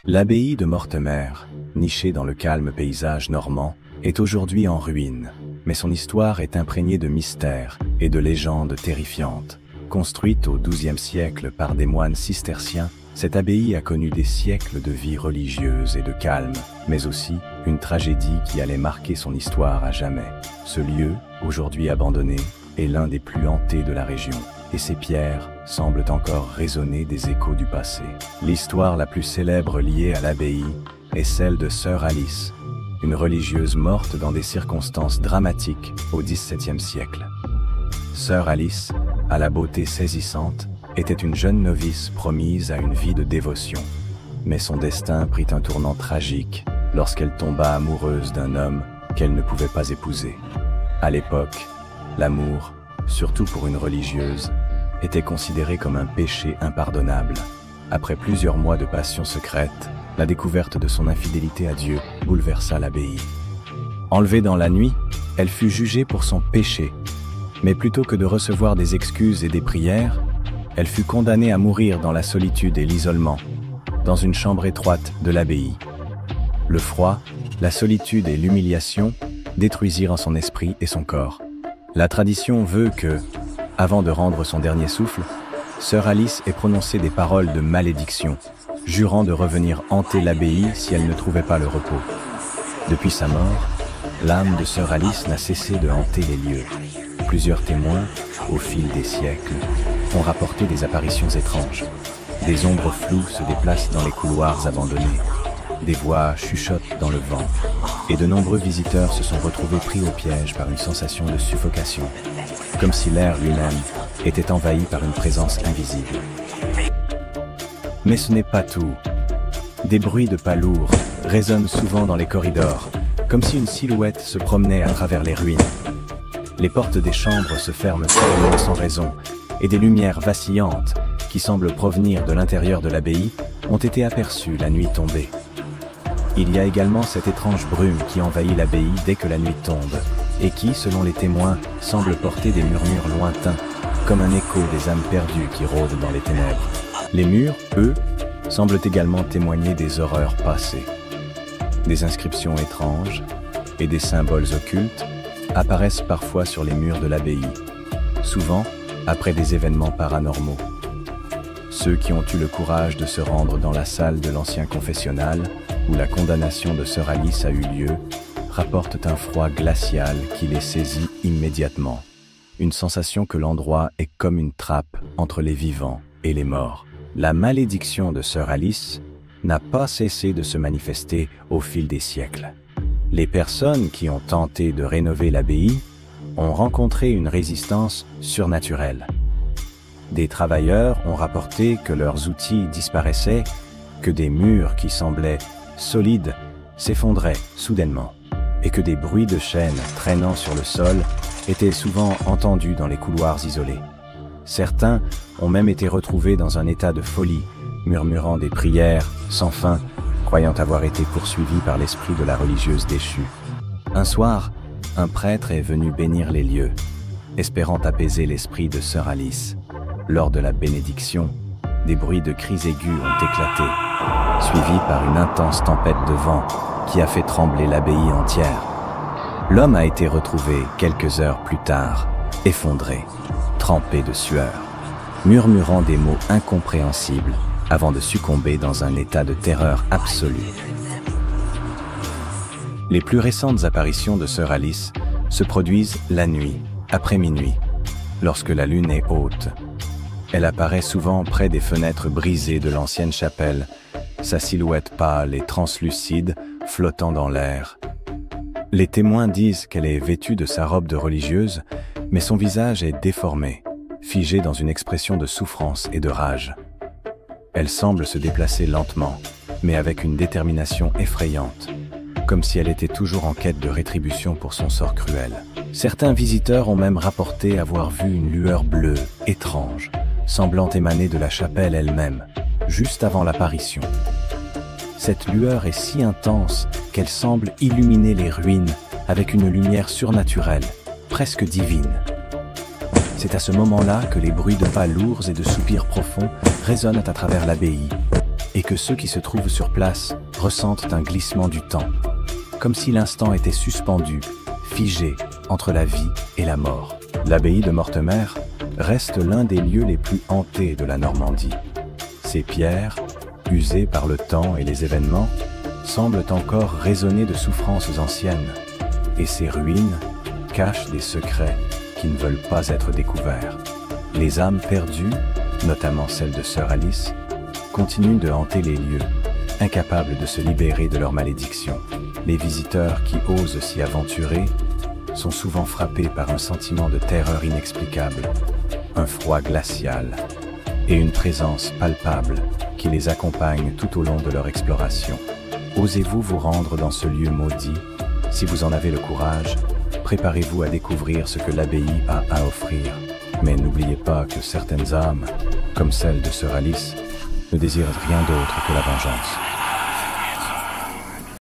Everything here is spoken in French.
L'abbaye de Mortemer, nichée dans le calme paysage normand, est aujourd'hui en ruine, mais son histoire est imprégnée de mystères et de légendes terrifiantes. Construite au XIIe siècle par des moines cisterciens, cette abbaye a connu des siècles de vie religieuse et de calme, mais aussi une tragédie qui allait marquer son histoire à jamais. Ce lieu, aujourd'hui abandonné, est l'un des plus hantés de la région, et ses pierres semblent encore résonner des échos du passé. L'histoire la plus célèbre liée à l'abbaye est celle de Sœur Alice, une religieuse morte dans des circonstances dramatiques au XVIIe siècle. Sœur Alice, à la beauté saisissante, était une jeune novice promise à une vie de dévotion. Mais son destin prit un tournant tragique lorsqu'elle tomba amoureuse d'un homme qu'elle ne pouvait pas épouser. À l'époque, l'amour, surtout pour une religieuse, était considéré comme un péché impardonnable. Après plusieurs mois de passion secrète, la découverte de son infidélité à Dieu bouleversa l'abbaye. Enlevée dans la nuit, elle fut jugée pour son péché. Mais plutôt que de recevoir des excuses et des prières, elle fut condamnée à mourir dans la solitude et l'isolement, dans une chambre étroite de l'abbaye. Le froid, la solitude et l'humiliation détruisirent son esprit et son corps. La tradition veut que, avant de rendre son dernier souffle, Sœur Alice ait prononcé des paroles de malédiction, jurant de revenir hanter l'abbaye si elle ne trouvait pas le repos. Depuis sa mort, l'âme de Sœur Alice n'a cessé de hanter les lieux. Plusieurs témoins, au fil des siècles, ont rapporté des apparitions étranges. Des ombres floues se déplacent dans les couloirs abandonnés. Des voix chuchotent dans le vent. Et de nombreux visiteurs se sont retrouvés pris au piège par une sensation de suffocation, comme si l'air lui-même était envahi par une présence invisible. Mais ce n'est pas tout. Des bruits de pas lourds résonnent souvent dans les corridors, comme si une silhouette se promenait à travers les ruines. Les portes des chambres se ferment seulement sans raison, et des lumières vacillantes, qui semblent provenir de l'intérieur de l'abbaye, ont été aperçues la nuit tombée. Il y a également cette étrange brume qui envahit l'abbaye dès que la nuit tombe, et qui, selon les témoins, semble porter des murmures lointains, comme un écho des âmes perdues qui rôdent dans les ténèbres. Les murs, eux, semblent également témoigner des horreurs passées. Des inscriptions étranges et des symboles occultes apparaissent parfois sur les murs de l'abbaye, souvent après des événements paranormaux. Ceux qui ont eu le courage de se rendre dans la salle de l'ancien confessionnal, où la condamnation de Sœur Alice a eu lieu, rapportent un froid glacial qui les saisit immédiatement. Une sensation que l'endroit est comme une trappe entre les vivants et les morts. La malédiction de Sœur Alice n'a pas cessé de se manifester au fil des siècles. Les personnes qui ont tenté de rénover l'abbaye ont rencontré une résistance surnaturelle. Des travailleurs ont rapporté que leurs outils disparaissaient, que des murs qui semblaient solides s'effondraient soudainement, et que des bruits de chaînes traînant sur le sol étaient souvent entendus dans les couloirs isolés. Certains ont même été retrouvés dans un état de folie, murmurant des prières sans fin, croyant avoir été poursuivis par l'esprit de la religieuse déchue. Un soir, un prêtre est venu bénir les lieux, espérant apaiser l'esprit de Sœur Alice. Lors de la bénédiction, des bruits de cris aigus ont éclaté, suivis par une intense tempête de vent qui a fait trembler l'abbaye entière. L'homme a été retrouvé quelques heures plus tard, effondré, trempé de sueur, murmurant des mots incompréhensibles avant de succomber dans un état de terreur absolue. Les plus récentes apparitions de Sœur Alice se produisent la nuit, après minuit, lorsque la lune est haute. Elle apparaît souvent près des fenêtres brisées de l'ancienne chapelle, sa silhouette pâle et translucide flottant dans l'air. Les témoins disent qu'elle est vêtue de sa robe de religieuse, mais son visage est déformé, figé dans une expression de souffrance et de rage. Elle semble se déplacer lentement, mais avec une détermination effrayante, comme si elle était toujours en quête de rétribution pour son sort cruel. Certains visiteurs ont même rapporté avoir vu une lueur bleue, étrange, semblant émaner de la chapelle elle-même, juste avant l'apparition. Cette lueur est si intense qu'elle semble illuminer les ruines avec une lumière surnaturelle, presque divine. C'est à ce moment-là que les bruits de pas lourds et de soupirs profonds résonnent à travers l'abbaye, et que ceux qui se trouvent sur place ressentent un glissement du temps, comme si l'instant était suspendu, figé entre la vie et la mort. L'abbaye de Mortemer reste l'un des lieux les plus hantés de la Normandie. Ses pierres, usées par le temps et les événements, semblent encore résonner de souffrances anciennes, et ses ruines cachent des secrets qui ne veulent pas être découverts. Les âmes perdues, notamment celle de Sœur Alice, continuent de hanter les lieux, incapables de se libérer de leur malédiction. Les visiteurs qui osent s'y aventurer sont souvent frappés par un sentiment de terreur inexplicable, un froid glacial et une présence palpable qui les accompagne tout au long de leur exploration. Osez-vous vous rendre dans ce lieu maudit? Si vous en avez le courage, préparez-vous à découvrir ce que l'abbaye a à offrir. Mais n'oubliez pas que certaines âmes, comme celle de Sœur Alice, ne désirent rien d'autre que la vengeance.